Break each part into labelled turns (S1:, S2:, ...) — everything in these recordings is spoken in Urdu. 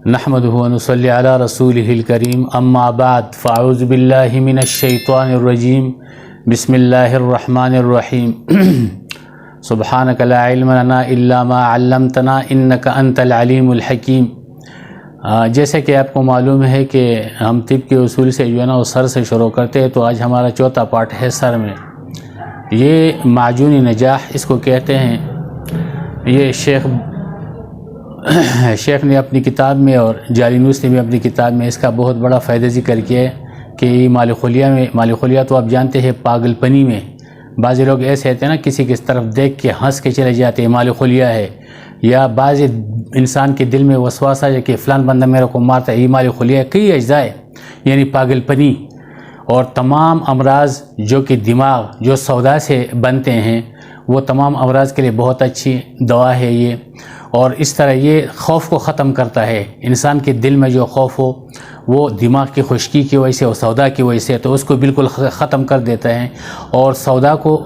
S1: نحمدہ و نصلی علی رسولہ الکریم اما بعد فاعوذ باللہ من الشیطان الرجیم بسم اللہ الرحمن الرحیم سبحانک لا علم لنا الا ما علمتنا انک انت العلیم الحکیم۔ جیسے کہ آپ کو معلوم ہے کہ ہم طب کے اصول سے جو ہے نا وہ سر سے شروع کرتے ہیں، تو آج ہمارا چوتھا پارٹ ہے سر میں۔ یہ معجون نجاح اس کو کہتے ہیں۔ یہ شیخ نے اپنی کتاب میں اور جالینوس نے بھی اپنی کتاب میں اس کا بہت بڑا فائدہ ذکر کیا ہے کہ مال خلیہ تو آپ جانتے ہیں پاگل پنی میں بعض لوگ ایسے ہوتے ہیں نا، کسی کی طرف دیکھ کے ہنس کے چلے جاتے ہیں مال خلیہ ہے، یا بعض انسان کے دل میں وسواس ہے کہ فلان بندہ میرے کو مارتا ہے، یہ مال خلیہ کئی اجزاء ہے، یعنی پاگل پنی اور تمام امراض جو کہ دماغ جو سودا سے بنتے ہیں وہ تمام امراض کے لیے بہت اچھی دوا ہے یہ۔ اور اس طرح یہ خوف کو ختم کرتا ہے، انسان کے دل میں جو خوف ہو وہ دماغ کی خشکی کی وجہ سے اور سودا کی وجہ سے تو اس کو بالکل ختم کر دیتا ہے، اور سودا کو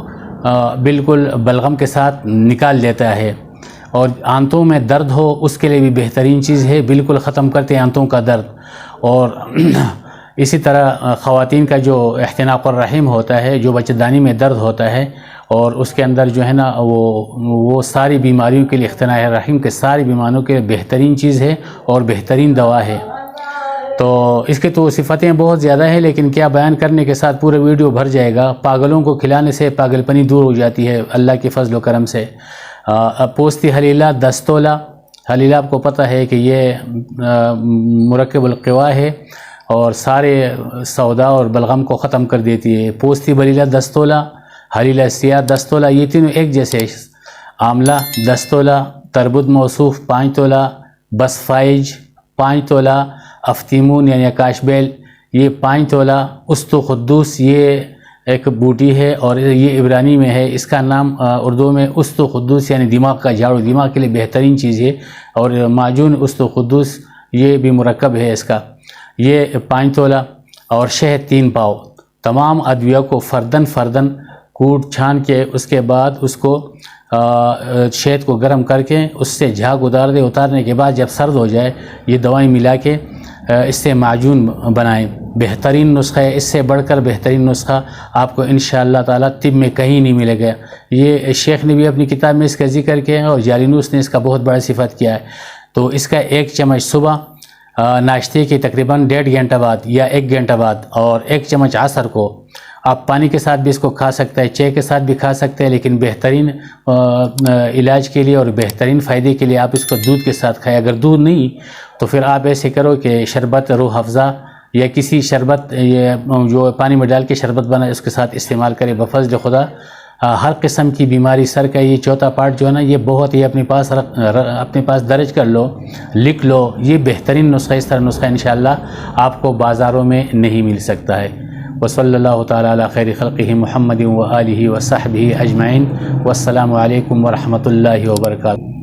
S1: بالکل بلغم کے ساتھ نکال دیتا ہے۔ اور آنتوں میں درد ہو اس کے لیے بھی بہترین چیز ہے، بالکل ختم کرتے ہیں آنتوں کا درد۔ اور اسی طرح خواتین کا جو احتناق الرحم ہوتا ہے، جو بچہ دانی میں درد ہوتا ہے اور اس کے اندر جو ہے نا وہ ساری بیماریوں کے لیے اختناق الرحم کے ساری بیماریوں کے لیے بہترین چیز ہے اور بہترین دوا ہے۔ تو اس کے تو صفتیں بہت زیادہ ہیں، لیکن کیا بیان کرنے کے ساتھ پورے ویڈیو بھر جائے گا۔ پاگلوں کو کھلانے سے پاگل پنی دور ہو جاتی ہے اللہ کے فضل و کرم سے۔ پوستی حلیلہ 10 تولہ، حلیلہ آپ کو پتہ ہے کہ یہ مرکب القوا ہے اور سارے سودا اور بلغم کو ختم کر دیتی ہے۔ پوستی بلیلہ 10 تولہ، حلیلہ سیاہ 10 تولہ، یہ تینوں ایک جیسے۔ آملہ 10 تولہ، تربت موصوف 5 تولہ، بسفائج 5 تولہ، افتیمون یعنی آکاش بیل یہ 5 تولہ، استو قدوس یہ ایک بوٹی ہے اور یہ عبرانی میں ہے، اس کا نام اردو میں استو قدوس یعنی دماغ کا جھاڑو، دماغ کے لیے بہترین چیز ہے۔ اور معجون استو قدوس یہ بھی مرکب ہے اس کا، یہ 5 تولہ، اور شہد 3 پاؤ۔ تمام ادویہ کو فردن کوٹ چھان کے اس کے بعد اس کو شہد کو گرم کر کے اس سے جھاگ اتارنے کے بعد جب سرد ہو جائے یہ دوائیں ملا کے اس سے معجون بنائیں۔ بہترین نسخہ ہے، اس سے بڑھ کر بہترین نسخہ آپ کو انشاءاللہ تعالیٰ طب میں کہیں نہیں ملے گا۔ یہ شیخ نے بھی اپنی کتاب میں اس کا ذکر کیا ہے اور جالینوس نے اس کا بہت بڑا صفت کیا ہے۔ تو اس کا 1 چمچ صبح ناشتے کے تقریباً 1.5 گھنٹہ بعد یا 1 گھنٹہ بعد، اور 1 چمچ عصر کو آپ پانی کے ساتھ بھی اس کو کھا سکتے ہیں، چائے کے ساتھ بھی کھا سکتے ہیں، لیکن بہترین علاج کے لیے اور بہترین فائدے کے لیے آپ اس کو دودھ کے ساتھ کھائیں۔ اگر دودھ نہیں تو پھر آپ ایسے کرو کہ شربت روح افزا یا کسی شربت جو پانی میں ڈال کے شربت بنا اس کے ساتھ استعمال کریں بفضل خدا۔ ہر قسم کی بیماری سر کا یہ چوتھا پارٹ جو ہے نا یہ بہت ہی اپنے پاس درج کر لو، لکھ لو، یہ بہترین نسخہ، اس طرح نسخہ انشاءاللہ آپ کو بازاروں میں نہیں مل سکتا ہے۔ وصلی اللہ تعالیٰ علی خیر خلقہ محمد و آلہ و صحبہ اجمعین، والسلام علیکم ورحمۃ اللہ وبرکاتہ۔